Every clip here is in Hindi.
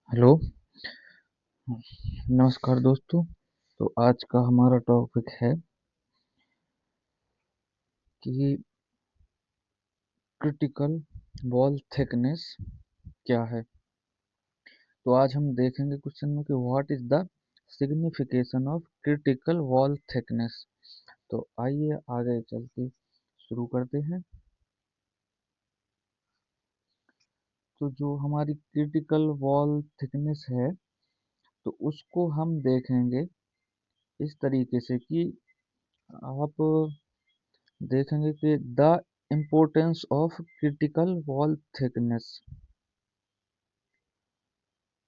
हेलो। नमस्कार दोस्तों। तो आज का हमारा टॉपिक है कि क्रिटिकल वॉल थिकनेस क्या है। तो आज हम देखेंगे क्वेश्चन में कि what is the signification of critical wall thickness. तो आइए आगे चल के शुरू करते हैं। तो जो हमारी क्रिटिकल वॉल थिकनेस है तो उसको हम देखेंगे इस तरीके से कि आप देखेंगे कि the importance of critical wall thickness.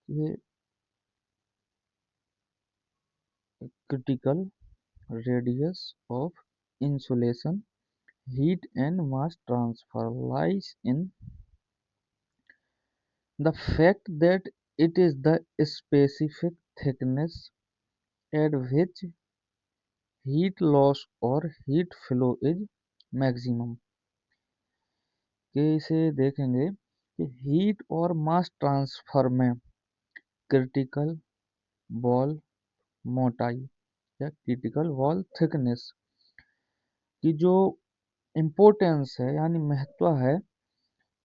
ये critical radius of insulation, heat and mass transfer lies in the fact that it is the specific thickness at which heat loss or heat flow is maximum। कि इसे देखेंगे कि हीट और मास ट्रांसफर में क्रिटिकल वॉल मोटाई या क्रिटिकल वॉल थिकनेस की जो इम्पोर्टेंस है यानी महत्व है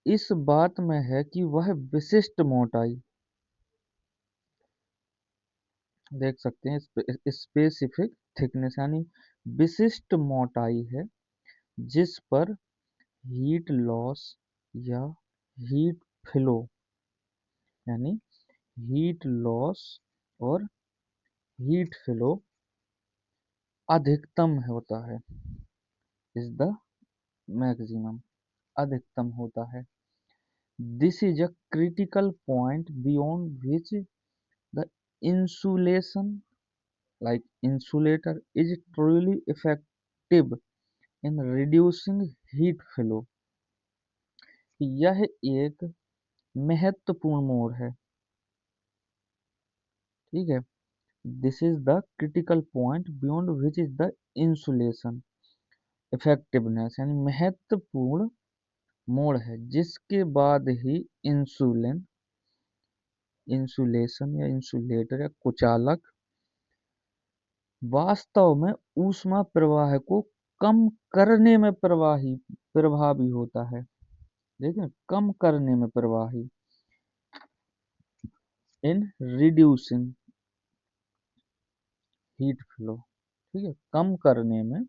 इस बात में है कि वह विशिष्ट मोटाई देख सकते हैं। स्पेसिफिक थिकनेस यानी विशिष्ट मोटाई है जिस पर हीट लॉस या हीट फ्लो यानी हीट लॉस और हीट फ्लो अधिकतम होता है। इज द मैक्सिमम अधिकतम होता है। This is a critical point beyond which the insulation like insulator is truly effective in reducing heat flow। यह एक महत्वपूर्ण मोड़ है। ठीक है। This is the critical point beyond which is the insulation effectiveness यानी महत्वपूर्ण मोड़ है जिसके बाद ही इंसुलिन इंसुलेशन या इंसुलेटर या कुचालक वास्तव में ऊष्मा प्रवाह को कम करने में प्रभावी होता है। देखिए कम करने में प्रवाही इन रिड्यूसिंग हीट फ्लो। ठीक है कम करने में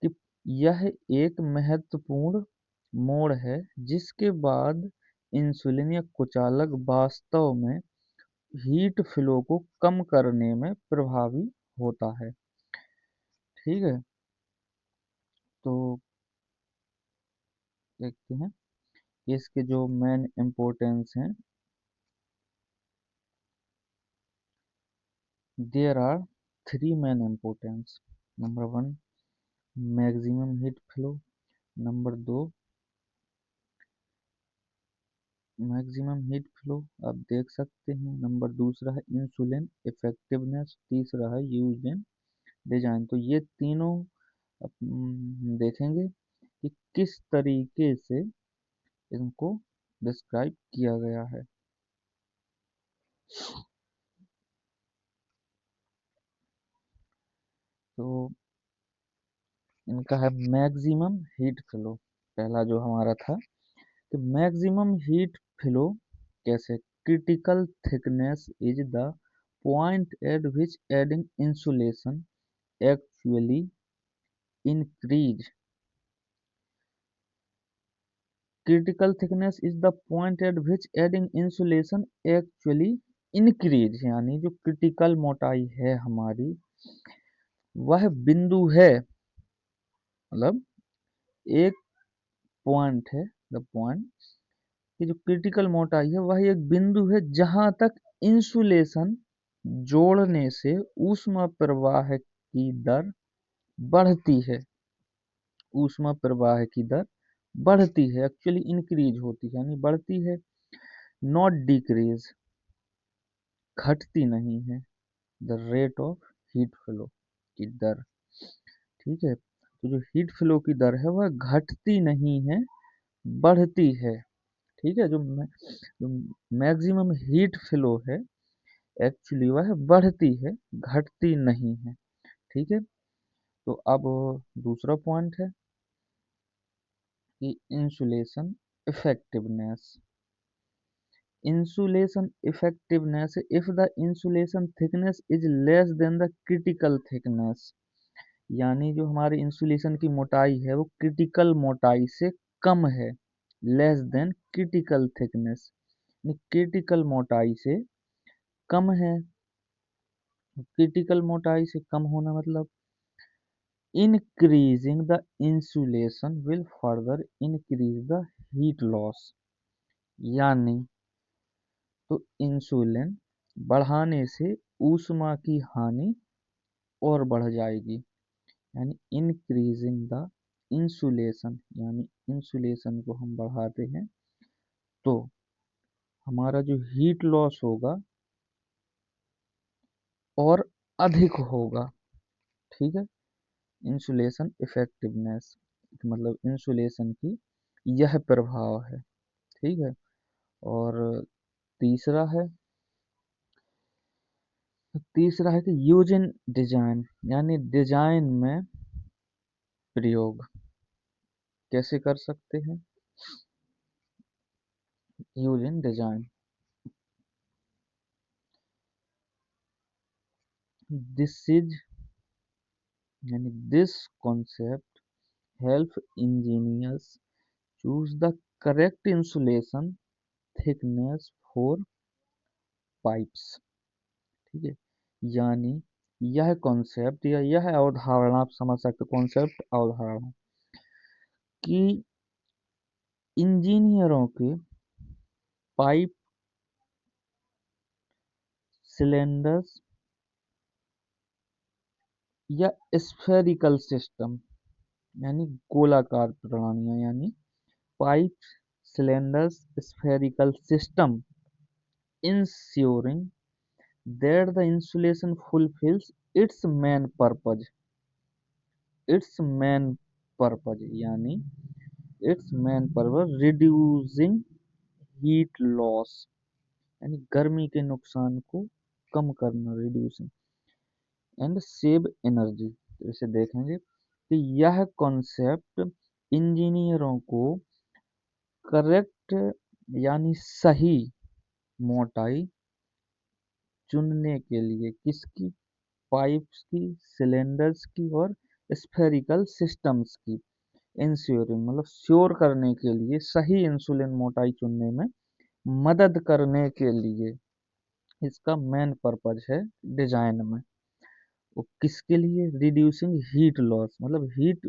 कि यह एक महत्वपूर्ण मोड़ है जिसके बाद इंसुलिन या कुचालक वास्तव में हीट फ्लो को कम करने में प्रभावी होता है। ठीक है। तो देखते हैं इसके जो मेन इम्पोर्टेंस हैं। There are three main importance. Number one maximum heat flow. Number दो मैक्सिमम हीट फ्लो आप देख सकते हैं। नंबर दूसरा है इंसुलिन इफेक्टिवनेस। तीसरा है यूज इन डिजाइन। तो ये तीनों देखेंगे कि किस तरीके से इनको डिस्क्राइब किया गया है। तो इनका है मैक्सिमम हीट फ्लो। पहला जो हमारा था कि मैक्सिमम हीट फ्लो कैसे critical thickness is the point at which adding insulation actually increase critical thickness is the point at which adding insulation actually increase यानी जो क्रिटिकल मोटाई है हमारी वह बिंदु है मतलब एक पॉइंट है द पॉइंट कि जो क्रिटिकल मोटाई है वह एक बिंदु है जहां तक इंसुलेशन जोड़ने से ऊष्मा प्रवाह की दर बढ़ती है। ऊष्मा प्रवाह की दर बढ़ती है एक्चुअली इंक्रीज होती है यानी बढ़ती है। नॉट डिक्रीज घटती नहीं है। The rate of heat flow की दर। ठीक है। तो जो हीट फ्लो की दर है वह घटती नहीं है बढ़ती है। ठीक है, जो मैक्सिमम हीट फ्लो है एक्चुअली वह बढ़ती है, घटती नहीं है। ठीक है, तो अब दूसरा पॉइंट है कि insulation effectiveness. Insulation effectiveness, if the insulation thickness is less than the critical thickness, यानी जो हमारी इंसुलेशन की मोटाई है वो क्रिटिकल मोटाई से कम है। Less than critical thickness, critical मोटाई से कम है। क्रिटिकल मोटाई से कम होना मतलब increasing the insulation will further increase the heat loss, यानी तो इंसुलिन बढ़ाने से ऊष्मा की हानि और बढ़ जाएगी। यानी इंक्रीजिंग द इंसुलेशन, यानी इंसुलेशन को हम बढ़ाते हैं तो हमारा जो हीट लॉस होगा और अधिक होगा। ठीक है, इंसुलेशन इफेक्टिवनेस मतलब इंसुलेशन की यह प्रभाव है। ठीक है, और तीसरा है तीसरा है कि यूज इन डिजाइन, यानी डिजाइन में प्रयोग कैसे कर सकते हैं। Use in design, this is यानी this concept help engineers choose the correct insulation thickness for pipes. ठीक है, यानी यह कॉन्सेप्ट या यह अवधारणा, आप समझ सकते कॉन्सेप्ट अवधारणा कि इंजीनियरों के पाइप, सिलेंडर्स या स्फेरिकल सिस्टम, यानी गोलाकार प्रणालियां, यानी pipe, cylinders, spherical system, ensuring that the insulation fulfills its main purpose, its main purpose यानी its main purpose reducing heat loss, यानी गर्मी के नुकसान को कम करना, रिड्यूसिंग एंड सेव एनर्जी। तो इसे देखेंगे कि यह कॉन्सेप्ट इंजीनियरों को करेक्ट यानी सही मोटाई चुनने के लिए, किसकी, पाइप्स की, सिलेंडर्स की और स्फेरिकल सिस्टम्स की, इंश्योरिंग मतलब श्योर करने के लिए, सही इंसुलिन मोटाई चुनने में मदद करने के लिए इसका मेन पर्पज है डिजाइन में। वो किसके लिए, रिड्यूसिंग हीट लॉस मतलब हीट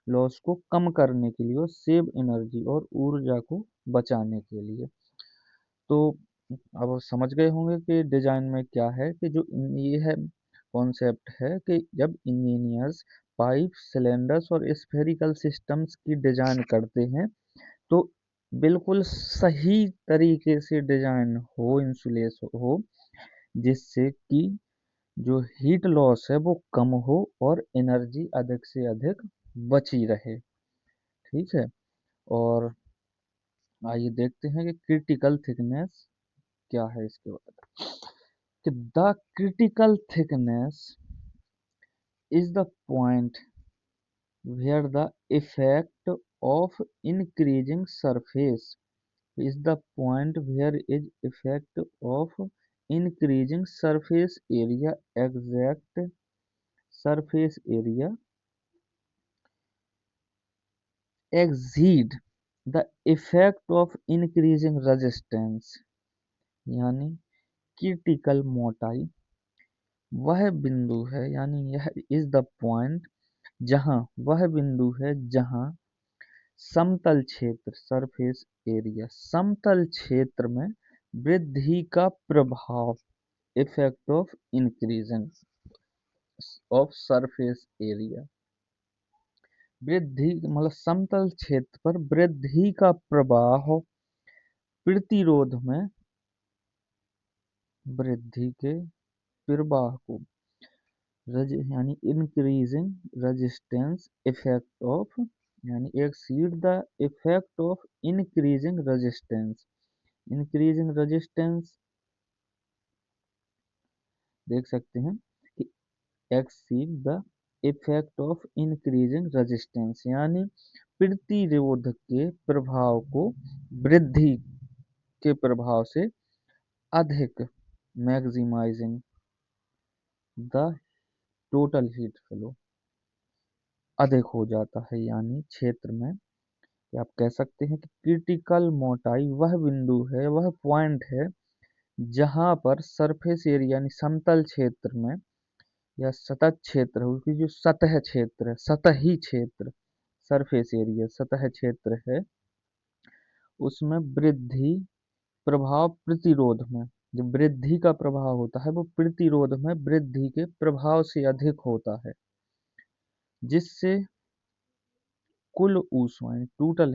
लॉस को कम करने के लिए और सेव एनर्जी और ऊर्जा को बचाने के लिए। तो अब समझ गए होंगे कि डिजाइन में क्या है, कि जो ये है कॉन्सेप्ट है कि जब इंजीनियर्स पाइप, सिलेंडर्स और स्फेरिकल सिस्टम्स की डिजाइन करते हैं तो बिल्कुल सही तरीके से डिजाइन हो, इंसुलेस हो, जिससे कि जो हीट लॉस है वो कम हो और एनर्जी अधिक से अधिक बची रहे। ठीक है, और आइए देखते हैं कि क्रिटिकल थिकनेस क्या है इसके बाद। कि the critical thickness is the point where the effect of increasing surface is the point where is effect of increasing surface area, exact surface area exceed the effect of increasing resistance, यानी क्रिटिकल मोटाई वह बिंदु है, यानी यह इज द पॉइंट जहां, वह बिंदु है जहां समतल क्षेत्र, सरफेस एरिया, समतल क्षेत्र में वृद्धि का प्रभाव, effect of increasing of surface area, वृद्धि मतलब समतल क्षेत्र पर वृद्धि का प्रभाव प्रतिरोध में वृद्धि के प्रवाह को, यानी इंक्रीजिंग रेजिस्टेंस इफेक्ट ऑफ यानी exceed the effect of increasing resistance। increasing resistance देख सकते हैं कि exceed the effect of increasing resistance, यानी प्रतिरोध के प्रभाव को वृद्धि के प्रभाव से अधिक, maximising the total heat flow, अधिक हो जाता है। यानी क्षेत्र में कि आप कह सकते हैं कि क्रिटिकल मोटाई वह बिंदु है, वह पॉइंट है जहां पर सरफेस एरिया यानी समतल क्षेत्र में या सतत क्षेत्र, उसकी जो सतह क्षेत्र है, सतही क्षेत्र, सरफेस एरिया सतह क्षेत्र है, उसमें वृद्धि प्रभाव प्रतिरोध में, जो वृद्धि का प्रभाव होता है वो प्रतिरोध में वृद्धि के प्रभाव से अधिक होता है, जिससे कुल ऊष्मा टोटल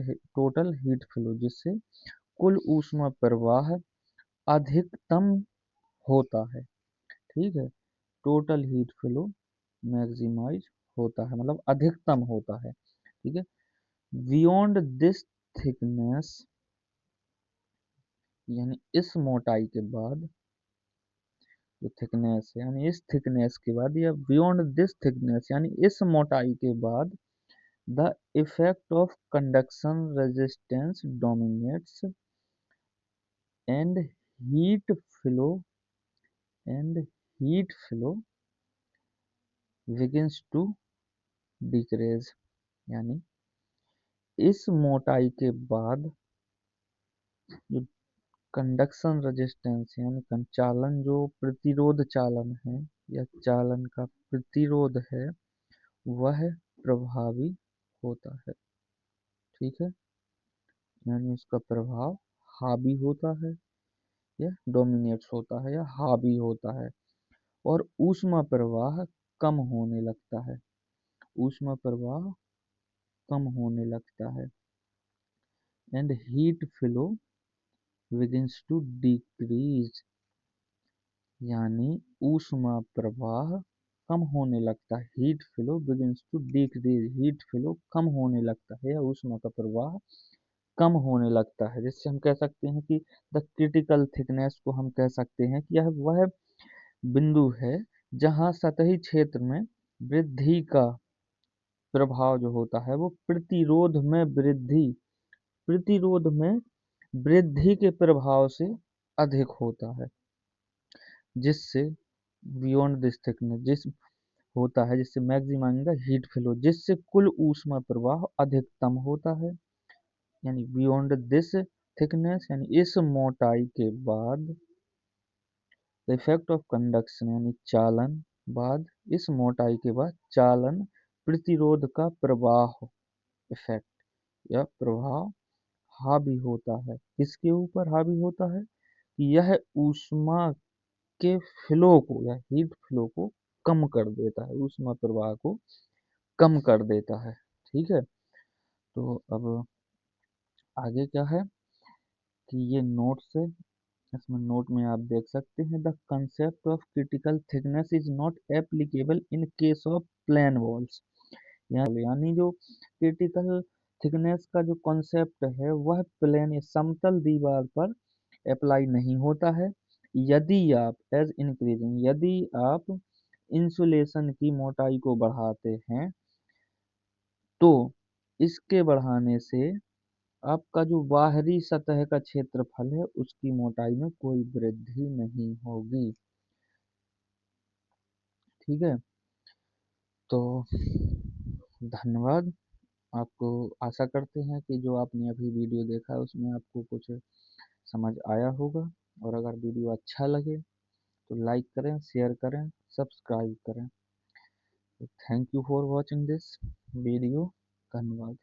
हीट फ्लो, जिससे कुल ऊष्मा प्रवाह अधिकतम होता है। ठीक है, टोटल हीट फ्लो मैक्सिमाइज होता है, मतलब अधिकतम होता है। ठीक है, बियॉन्ड दिस थिकनेस, यानी इस मोटाई के बाद, जो थिकनेस है यानी इस थिकनेस के बाद, या बियॉन्ड दिस थिकनेस यानी इस मोटाई के बाद, the effect of conduction resistance dominates and heat flow and heat flow begins to decrease. यानी इस मोटाई के बाद जो कंडक्शन रेजिस्टेंस यानी चालन, जो प्रतिरोध चालन है या चालन का प्रतिरोध है, वह प्रभावी होता है। ठीक है, यानी उसका प्रभाव हावी होता है, या डोमिनेट्स होता है, या हावी होता है, और ऊष्मा प्रवाह कम होने लगता है, ऊष्मा प्रवाह कम होने लगता है, and heat flow begins to decrease. यानी ऊष्मा प्रवाह कम होने लगता है, heat flow begins to decrease, heat flow कम होने लगता है, या ऊष्मा का प्रवाह कम होने लगता है, जिससे हम कह सकते हैं कि द क्रिटिकल थिकनेस को हम कह सकते हैं कि यह वह बिंदु है जहां सतही क्षेत्र में वृद्धि का प्रभाव जो होता है वो प्रतिरोध में वृद्धि के प्रभाव से अधिक होता है, जिससे बियॉन्ड दिस थिकनेस जिस होता है, जिससे मैक्सिमम द हीट फ्लो, जिससे कुल ऊष्मा प्रवाह अधिकतम होता है। यानी बियॉन्ड दिस थिकनेस यानी इस मोटाई के बाद, द इफेक्ट ऑफ कंडक्शन यानी चालन, बाद इस मोटाई के बाद चालन प्रतिरोध का प्रवाह, इफेक्ट या प्रभाव हावी होता है। किसके ऊपर हावी होता है? कि यह ऊष्मा के फ्लो को या हीट फ्लो को कम कर देता है, ऊष्मा प्रवाह को कम कर देता है। ठीक है, तो अब आगे क्या है कि ये नोट्स है, इसमें नोट में आप देख सकते हैं, the concept of critical thickness is not applicable in case of plane walls. यानी जो क्रिटिकल थिकनेस का जो कॉन्सेप्ट है वह प्लेन या समतल दीवार पर अप्लाई नहीं होता है। यदि आप यदि आप इंसुलेशन की मोटाई को बढ़ाते हैं, तो इसके बढ़ाने से आपका जो बाहरी सतह का क्षेत्रफल है उसकी मोटाई में कोई वृद्धि नहीं होगी। ठीक है, तो धन्यवाद। आपको आशा करते हैं कि जो आपने अभी वीडियो देखा है उसमें आपको कुछ समझ आया होगा, और अगर वीडियो अच्छा लगे तो लाइक करें, शेयर करें, सब्सक्राइब करें। Thank you for watching this video. धन्यवाद।